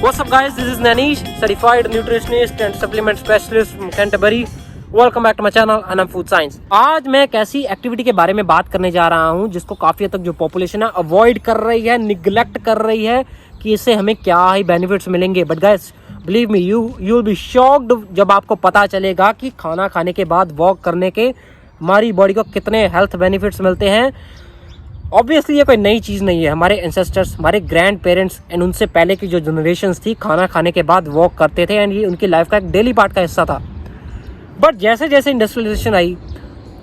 What's up guys, this is Nanish, certified nutritionist and supplement specialist from Canterbury. Welcome back to my channel and I'm Foodscience. आज मैं एक ऐसी activity के बारे में बात करने जा रहा हूँ जिसको काफ़ी हद तक जो पॉपुलेशन है अवॉइड कर रही है, निगलेक्ट कर रही है कि इससे हमें क्या ही बेनिफिट्स मिलेंगे. But guys believe me, you will be shocked जब आपको पता चलेगा कि खाना खाने के बाद वॉक करने के हमारी बॉडी को कितने हेल्थ बेनिफिट्स मिलते हैं. ऑब्वियसली ये कोई नई चीज़ नहीं है. हमारे एंसेस्टर्स, हमारे ग्रैंड पेरेंट्स एंड उनसे पहले की जो जनरेशन्स थी खाना खाने के बाद वॉक करते थे एंड ये उनकी लाइफ का एक डेली पार्ट का हिस्सा था. बट जैसे जैसे इंडस्ट्रियलाइजेशन आई,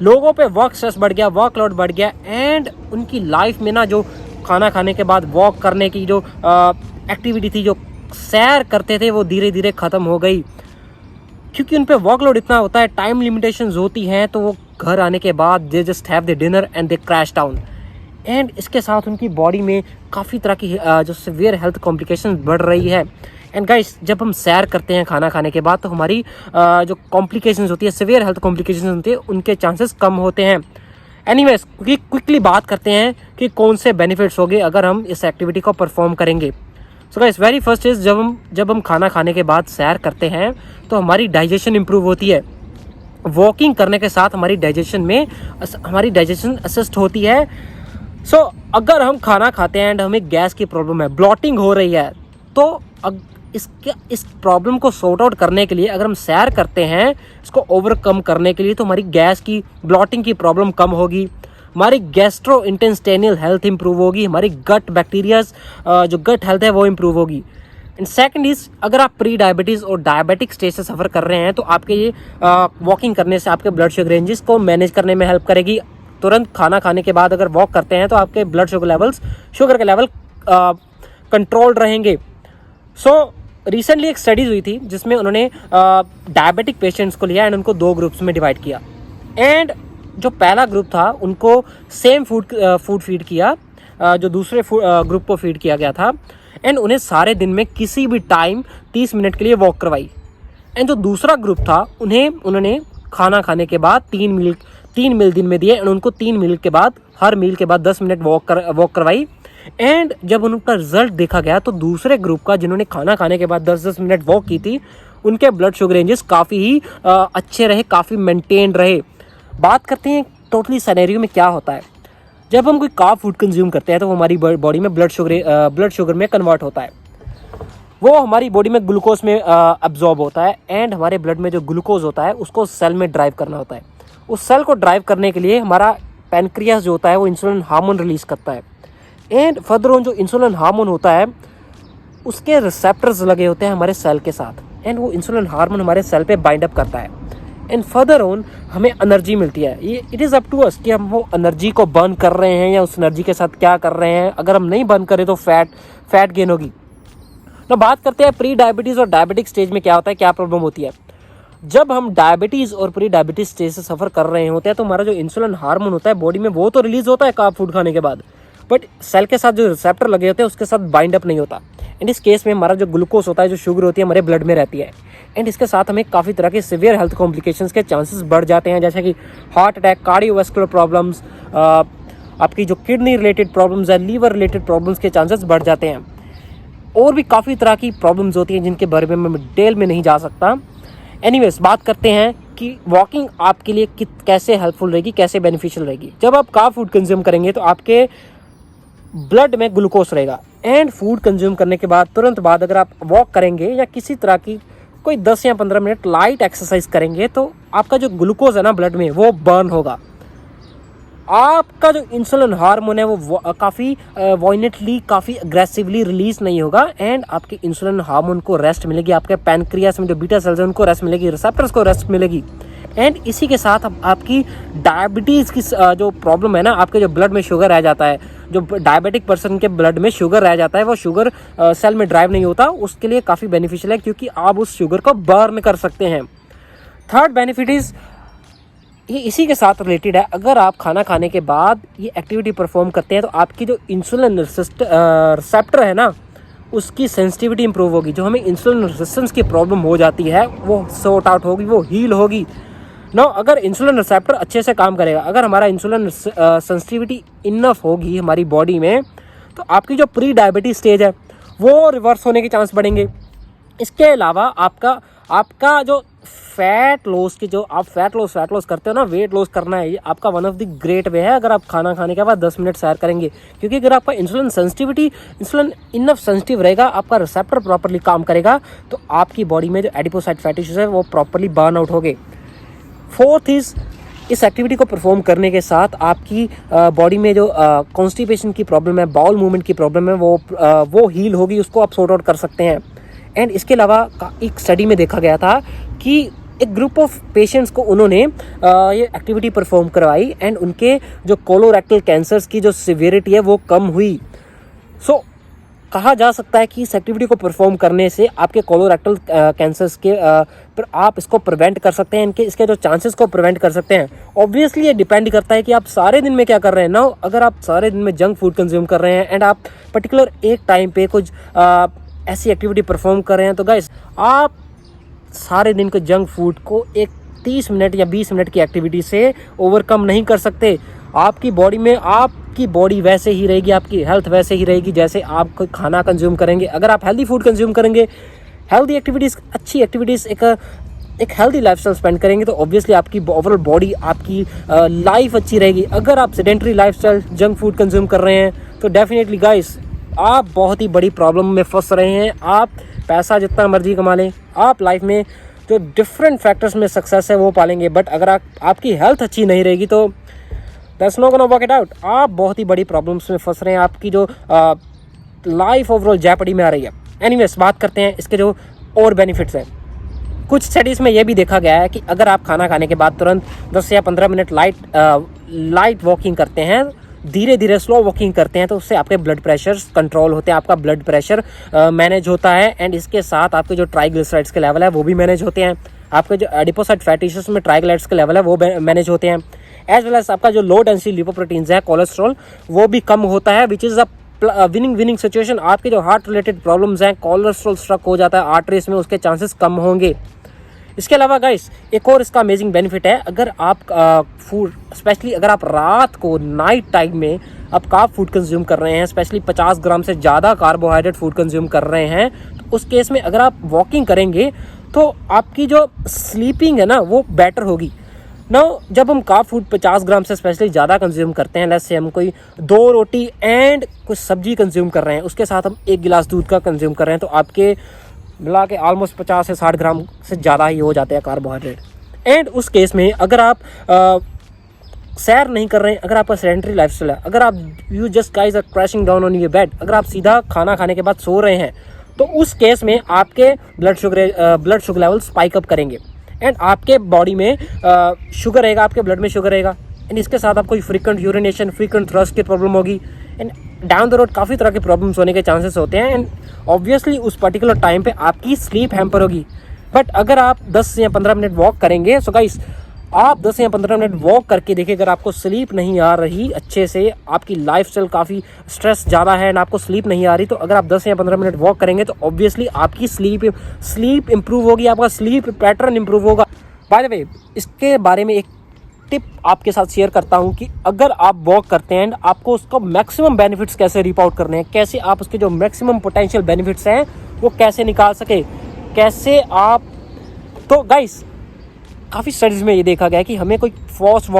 लोगों पे वर्क स्ट्रेस बढ़ गया, वर्कलोड बढ़ गया एंड उनकी लाइफ में ना जो खाना खाने के बाद वॉक करने की जो एक्टिविटी थी, जो सैर करते थे, वो धीरे धीरे ख़त्म हो गई. क्योंकि उन पे वर्कलोड इतना होता है, टाइम लिमिटेशंस होती हैं, तो वो घर आने के बाद they just have the dinner and they crash down. And इसके साथ उनकी बॉडी में काफ़ी तरह की जो सीवियर हेल्थ कॉम्प्लिकेशंस बढ़ रही है. एंड गाइस, जब हम सैर करते हैं खाना खाने के बाद तो हमारी जो कॉम्प्लिकेशंस होती है, सीवियर हेल्थ कॉम्प्लिकेशंस होती है, उनके चांसेस कम होते हैं. एनीवेज, क्विकली बात करते हैं कि कौन से बेनिफिट्स होंगे अगर हम इस एक्टिविटी को परफॉर्म करेंगे. So guys, very first is जब हम खाना खाने के बाद सैर करते हैं तो हमारी डाइजेशन इंप्रूव होती है. वॉकिंग करने के साथ हमारी डाइजेशन असिस्ट होती है. सो अगर हम खाना खाते हैं एंड हमें गैस की प्रॉब्लम है, ब्लॉटिंग हो रही है, तो इस प्रॉब्लम को सॉर्ट आउट करने के लिए अगर हम सैर करते हैं, इसको ओवरकम करने के लिए, तो हमारी गैस की, ब्लॉटिंग की प्रॉब्लम कम होगी, हमारी गैस्ट्रो इंटेस्टाइनल हेल्थ इंप्रूव होगी, हमारी गट बैक्टीरियाज जो गट हेल्थ है वो इंप्रूव होगी. एंड सेकंड इज, अगर आप प्री डायबिटीज़ और डायबिटिक स्टेज से सफ़र कर रहे हैं तो आपके ये वॉकिंग करने से आपके ब्लड शुगर रेंजेस को मैनेज करने में हेल्प करेगी. तुरंत खाना खाने के बाद अगर वॉक करते हैं तो आपके ब्लड शुगर के लेवल कंट्रोल्ड रहेंगे. सो रिसेंटली एक स्टडीज हुई थी जिसमें उन्होंने डायबिटिक पेशेंट्स को लिया एंड उनको 2 ग्रुप्स में डिवाइड किया. एंड जो पहला ग्रुप था उनको सेम फूड फीड किया जो दूसरे ग्रुप को फीड किया गया था. एंड उन्हें सारे दिन में किसी भी टाइम 30 मिनट के लिए वॉक करवाई. एंड जो दूसरा ग्रुप था उन्होंने खाना खाने के बाद 3 मील दिन में दिए एंड उनको 3 मील के बाद, हर मील के बाद 10 मिनट वॉक करवाई. एंड जब उनका रिजल्ट देखा गया तो दूसरे ग्रुप का, जिन्होंने खाना खाने के बाद 10-10 मिनट वॉक की थी, उनके ब्लड शुगर रेंजेस काफ़ी ही अच्छे रहे, काफ़ी मेंटेन रहे. बात करते हैं टोटली सिनेरियो में क्या होता है. जब हम कोई कार्ब फूड कंज्यूम करते हैं तो वो हमारी बॉडी में ब्लड शुगर में कन्वर्ट होता है. वो हमारी बॉडी में ग्लूकोज में अब्जॉर्ब होता है एंड हमारे ब्लड में जो ग्लूकोज होता है उसको सेल में ड्राइव करना होता है. उस सेल को ड्राइव करने के लिए हमारा पैनक्रियास जो होता है वो इंसुलिन हार्मोन रिलीज करता है. एंड फर्दर ऑन जो इंसुलिन हार्मोन होता है उसके रिसेप्टर्स लगे होते हैं हमारे सेल के साथ एंड वो इंसुलिन हार्मोन हमारे सेल पे बाइंड अप करता है. एंड फर्दर ऑन हमें एनर्जी मिलती है. ये it is up to us कि हम वो एनर्जी को बर्न कर रहे हैं या उस एनर्जी के साथ क्या कर रहे हैं. अगर हम नहीं बर्न करें तो फैट गेन होगी. तो बात करते हैं प्री डायबिटीज़ और डायबिटिक स्टेज में क्या होता है, क्या प्रॉब्लम होती है. जब हम डायबिटीज़ और प्री डायबिटीज स्टेज से सफ़र कर रहे होते हैं तो हमारा जो इंसुलिन हार्मोन होता है बॉडी में, वो तो रिलीज होता है कार्ब फूड खाने के बाद, बट सेल के साथ जो रिसेप्टर लगे होते हैं उसके साथ बाइंड अप नहीं होता. एंड इस केस में हमारा जो ग्लूकोज होता है, जो शुगर होती है, हमारे ब्लड में रहती है. एंड इसके साथ हमें काफ़ी तरह के सीवियर हेल्थ कॉम्प्लिकेशंस के चांसेस बढ़ जाते हैं, जैसे कि हार्ट अटैक, कार्डियोवैस्कुलर प्रॉब्लम्स, आपकी जो किडनी रिलेटेड प्रॉब्लम्स है, लीवर रिलेटेड प्रॉब्लम्स के चांसेस बढ़ जाते हैं. और भी काफ़ी तरह की प्रॉब्लम्स होती हैं जिनके बारे में मैं डिटेल में नहीं जा सकता. एनीवेज, बात करते हैं कि वॉकिंग आपके लिए कैसे हेल्पफुल रहेगी, कैसे बेनिफिशियल रहेगी. जब आप कार्ब फूड कंज्यूम करेंगे तो आपके ब्लड में ग्लूकोज रहेगा एंड फूड कंज्यूम करने के बाद तुरंत बाद अगर आप वॉक करेंगे या किसी तरह की कोई 10 या 15 मिनट लाइट एक्सरसाइज करेंगे तो आपका जो ग्लूकोज है ना ब्लड में, वो बर्न होगा. आपका जो इंसुलिन हार्मोन है वो काफ़ी वॉइनेटली, काफ़ी अग्रेसिवली रिलीज नहीं होगा एंड आपके इंसुलिन हार्मोन को रेस्ट मिलेगी. आपके पैनक्रियास में जो बीटा सेल्स हैं उनको रेस्ट मिलेगी, रिसेप्टर्स को रेस्ट मिलेगी. एंड इसी के साथ आपकी डायबिटीज़ की जो प्रॉब्लम है ना, आपके जो ब्लड में शुगर रह जाता है, जो डायबिटिक पर्सन के ब्लड में शुगर रह जाता है, वो शुगर सेल में ड्राइव नहीं होता, उसके लिए काफ़ी बेनिफिशियल है क्योंकि आप उस शुगर को बर्न कर सकते हैं. थर्ड बेनिफिट इज़, ये इसी के साथ रिलेटेड है. अगर आप खाना खाने के बाद ये एक्टिविटी परफॉर्म करते हैं तो आपकी जो इंसुलिन रिसेप्टर है ना, उसकी सेंसिटिविटी इंप्रूव होगी. जो हमें इंसुलिन रेजिस्टेंस की प्रॉब्लम हो जाती है वो सॉर्ट आउट होगी, वो हील होगी. नो, अगर इंसुलिन रिसेप्टर अच्छे से काम करेगा, अगर हमारा इंसुलिन सेंसिटिविटी इनफ होगी हमारी बॉडी में, तो आपकी जो प्री डायबिटीज स्टेज है वो रिवर्स होने के चांस बढ़ेंगे। इसके अलावा आपका जो फैट लॉस की जो आप फैट लॉस करते हो ना, वेट लॉस करना है, ये आपका one of the great way है अगर आप खाना खाने के बाद 10 मिनट सैर करेंगे। क्योंकि अगर आपका इंसुलिन इनफ सेंसिटिव रहेगा, आपका रिसेप्टर प्रॉपरली काम करेगा, तो आपकी बॉडी में जो एडिपोसाइट फैटी एसिड्स है वो प्रॉपरली बर्न आउट होंगे। फोर्थ इज, इस एक्टिविटी को परफॉर्म करने के साथ आपकी बॉडी में जो कॉन्स्टिपेशन की प्रॉब्लम है, बाउल मूवमेंट की प्रॉब्लम है, वो हील होगी, उसको आप सॉर्ट आउट कर सकते हैं। एंड इसके अलावा एक स्टडी में देखा गया था कि एक ग्रुप ऑफ पेशेंट्स को उन्होंने ये एक्टिविटी परफॉर्म करवाई एंड उनके जो कोलोरेक्टल कैंसर्स की जो सिवियरिटी है वो कम हुई। सो कहा जा सकता है कि इस एक्टिविटी को परफॉर्म करने से आपके कोलोरेक्टल कैंसर्स के पर आप इसको प्रिवेंट कर सकते हैं, इसके जो चांसेस को प्रिवेंट कर सकते हैं। ऑब्वियसली ये डिपेंड करता है कि आप सारे दिन में क्या कर रहे हैं ना। अगर आप सारे दिन में जंक फूड कंज्यूम कर रहे हैं एंड आप पर्टिकुलर एक टाइम पे कुछ ऐसी एक्टिविटी परफॉर्म कर रहे हैं, तो गाइस आप सारे दिन के जंक फूड को एक 30 मिनट या 20 मिनट की एक्टिविटी से ओवरकम नहीं कर सकते। आपकी बॉडी वैसे ही रहेगी, आपकी हेल्थ वैसे ही रहेगी जैसे आप कोई खाना कंज्यूम करेंगे। अगर आप हेल्दी फूड कंज्यूम करेंगे, हेल्दी एक्टिविटीज़, अच्छी एक्टिविटीज़, एक हेल्दी लाइफस्टाइल स्पेंड करेंगे, तो ऑब्वियसली आपकी ओवरऑल बॉडी, आपकी लाइफ अच्छी रहेगी। अगर आप sedentary lifestyle, junk food consume कर रहे हैं, तो डेफिनेटली गाइस आप बहुत ही बड़ी प्रॉब्लम में फंस रहे हैं। आप पैसा जितना मर्जी कमा लें, आप लाइफ में जो डिफरेंट फैक्टर्स में सक्सेस है वो पालेंगे, बट अगर आपकी हेल्थ अच्छी नहीं रहेगी तो that's not gonna work it out. आप बहुत ही बड़ी प्रॉब्लम्स में फंस रहे हैं, आपकी जो लाइफ ओवरऑल जेपडी में आ रही है। एनीवेज, बात करते हैं इसके जो और बेनिफिट्स हैं। कुछ स्टडीज़ में ये भी देखा गया है कि अगर आप खाना खाने के बाद तुरंत 10 या 15 मिनट लाइट वॉकिंग करते हैं, धीरे धीरे स्लो वॉकिंग करते हैं, तो उससे आपके ब्लड प्रेशर कंट्रोल होते हैं, आपका ब्लड प्रेशर मैनेज होता है। एंड इसके साथ आपके जो ट्राइग्लिसराइड्स के लेवल है वो भी मैनेज होते हैं, आपके जो एडिपोसाइट फैटी एसिड्स में ट्राइग्लिसराइड्स के लेवल है वो मैनेज होते हैं। एज वेल एज आपका जो लो डेंसिटी लिपोप्रोटीन्स है, कोलेस्ट्रॉल, वो भी कम होता है, which is a winning situation. आपके जो हार्ट रिलेटेड प्रॉब्लम्स हैं, कोलेस्ट्रॉल स्ट्रक हो जाता है आर्टरीज में, उसके चांसेस कम होंगे। इसके अलावा गाइस एक और इसका अमेजिंग बेनिफिट है, अगर आप फूड, स्पेशली अगर आप रात को नाइट टाइम में आप कार्ब फूड कंज्यूम कर रहे हैं, स्पेशली 50 ग्राम से ज़्यादा कार्बोहाइड्रेट फूड कंज्यूम कर रहे हैं, तो उस केस में अगर आप वॉकिंग करेंगे तो आपकी जो स्लीपिंग है ना वो बेटर होगी। नाउ जब हम कार्ब फूड 50 ग्राम से स्पेशली ज़्यादा कंज्यूम करते हैं, लेट्स से हम कोई 2 रोटी एंड कुछ सब्जी कंज्यूम कर रहे हैं, उसके साथ हम 1 गिलास दूध का कंज्यूम कर रहे हैं, तो आपके मिला के ऑलमोस्ट 50 से 60 ग्राम से ज़्यादा ही हो जाते हैं कार्बोहाइड्रेट। एंड उस केस में अगर आप सैर नहीं कर रहे हैं, अगर आपका सेडेंटरी लाइफस्टाइल है, अगर आप you just guys are crashing down on your bed, अगर आप सीधा खाना खाने के बाद सो रहे हैं, तो उस केस में आपके blood sugar level spike up करेंगे एंड आपके बॉडी में शुगर रहेगा, आपके ब्लड में शुगर रहेगा। एंड इसके साथ आपको फ्रीक्वेंट यूरिनेशन, फ्रीक्वेंट थ्रस्ट की प्रॉब्लम होगी एंड डाउन द रोड काफ़ी तरह के प्रॉब्लम्स होने के चांसेस होते हैं। एंड ऑब्वियसली उस पर्टिकुलर टाइम पे आपकी स्लीप हैम्पर होगी। बट अगर आप 10 या 15 मिनट वॉक करेंगे, सो गाइस आप 10 या 15 मिनट वॉक करके देखिए, अगर आपको स्लीप नहीं आ रही अच्छे से, आपकी लाइफस्टाइल काफ़ी स्ट्रेस ज़्यादा है एंड आपको स्लीप नहीं आ रही, तो अगर आप 10 या 15 मिनट वॉक करेंगे तो ऑब्वियसली आपकी स्लीप इंप्रूव होगी, आपका स्लीप पैटर्न इंप्रूव होगा। बाय द वे, इसके बारे में एक टिप आपके साथ शेयर करता हूं कि अगर आप वॉक करते हैं, आपको उसका मैक्सिमम बेनिफिट्स कैसे रीप आउट करने हैं, कैसे आप उसके जो मैक्सिमम पोटेंशियल बेनिफिट्स हैं वो कैसे निकाल सके, कैसे आप। तो गाइस काफ़ी स्टडीज़ में ये देखा गया है कि हमें कोई फास्ट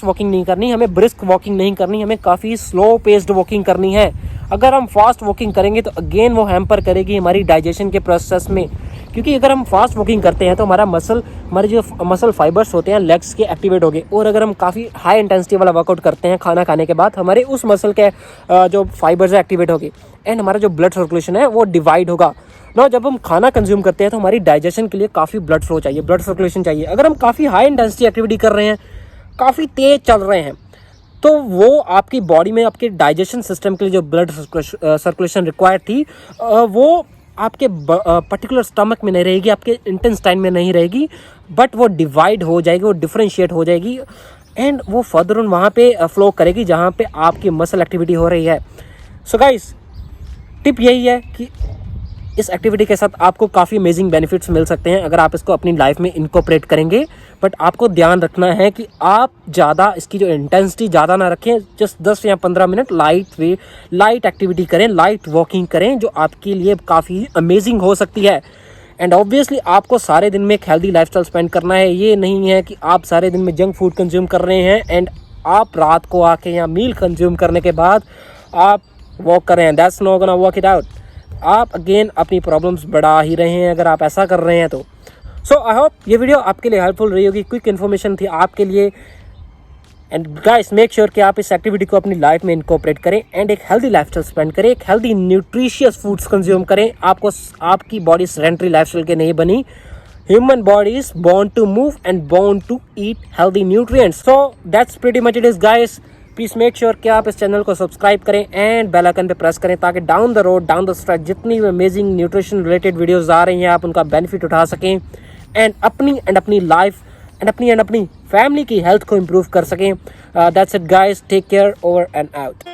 वॉकिंग नहीं करनी, हमें ब्रिस्क वॉकिंग नहीं करनी, हमें काफ़ी स्लो पेस्ड वॉकिंग करनी है। अगर हम फास्ट वॉकिंग करेंगे तो अगेन वो हैम्पर करेगी हमारी डाइजेशन के प्रोसेस में, क्योंकि अगर हम फास्ट वॉकिंग करते हैं तो हमारे जो मसल फाइबर्स होते हैं लेग्स के एक्टिवेट हो गए, और अगर हम काफ़ी हाई इंटेंसिटी वाला वर्कआउट करते हैं खाना खाने के बाद, हमारे उस मसल के जो फाइबर्स है एक्टिवेट हो गए एंड हमारा जो ब्लड सर्कुलेशन है वो डिवाइड होगा। ना जब हम खाना कंज्यूम करते हैं तो हमारी डाइजेशन के लिए काफ़ी ब्लड फ्लो चाहिए, ब्लड सर्कुलेशन चाहिए। अगर हम काफ़ी हाई इंटेंसिटी एक्टिविटी कर रहे हैं, काफ़ी तेज़ चल रहे हैं, तो वो आपकी बॉडी में आपके डाइजेशन सिस्टम के लिए जो ब्लड सर्कुलेशन रिक्वायर्ड थी वो आपके पर्टिकुलर स्टमक में नहीं रहेगी, आपके इंटेस्टाइन में नहीं रहेगी, बट वो डिवाइड हो जाएगी, वो डिफरेंशिएट हो जाएगी एंड वो फर्दर ऑन वहाँ पे फ्लो करेगी जहाँ पे आपकी मसल एक्टिविटी हो रही है। सो गाइस टिप यही है कि इस एक्टिविटी के साथ आपको काफ़ी अमेजिंग बेनिफिट्स मिल सकते हैं अगर आप इसको अपनी लाइफ में इनकॉर्पोरेट करेंगे। बट आपको ध्यान रखना है कि आप ज़्यादा इसकी जो इंटेंसिटी ज़्यादा ना रखें, जस्ट 10 या 15 मिनट लाइट एक्टिविटी करें, लाइट वॉकिंग करें, जो आपके लिए काफ़ी अमेजिंग हो सकती है। एंड ऑब्वियसली आपको सारे दिन में एक हेल्दी लाइफस्टाइल स्पेंड करना है। ये नहीं है कि आप सारे दिन में जंक फूड कंज्यूम कर रहे हैं एंड आप रात को आके या मील कंज्यूम करने के बाद आप वॉक कर रहे हैं। That's not gonna work it out. आप अगेन अपनी प्रॉब्लम्स बढ़ा ही रहे हैं अगर आप ऐसा कर रहे हैं तो। सो आई होप ये वीडियो आपके लिए हेल्पफुल रही होगी, क्विक इन्फॉर्मेशन थी आपके लिए। एंड गाइस मेक श्योर कि आप इस एक्टिविटी को अपनी लाइफ में इनकॉर्पोरेट करें एंड एक हेल्दी लाइफस्टाइल स्पेंड करें, एक हेल्दी न्यूट्रिशियस फूड्स कंज्यूम करें। आपकी बॉडी सेडेंटरी लाइफस्टाइल के नहीं बनी। Human body is born to move and born to eat healthy nutrients. So that's pretty much it is guys. Please make sure कि आप इस चैनल को सब्सक्राइब करें एंड बेल आइकन पे प्रेस करें ताकि down the road down the stretch जितनी भी अमेजिंग न्यूट्रिशन रिलेटेड वीडियोस आ रही हैं आप उनका बेनिफिट उठा सकें एंड अपनी लाइफ एंड अपनी फैमिली की हेल्थ को इम्प्रूव कर सकें। That's it guys, take care, over and out.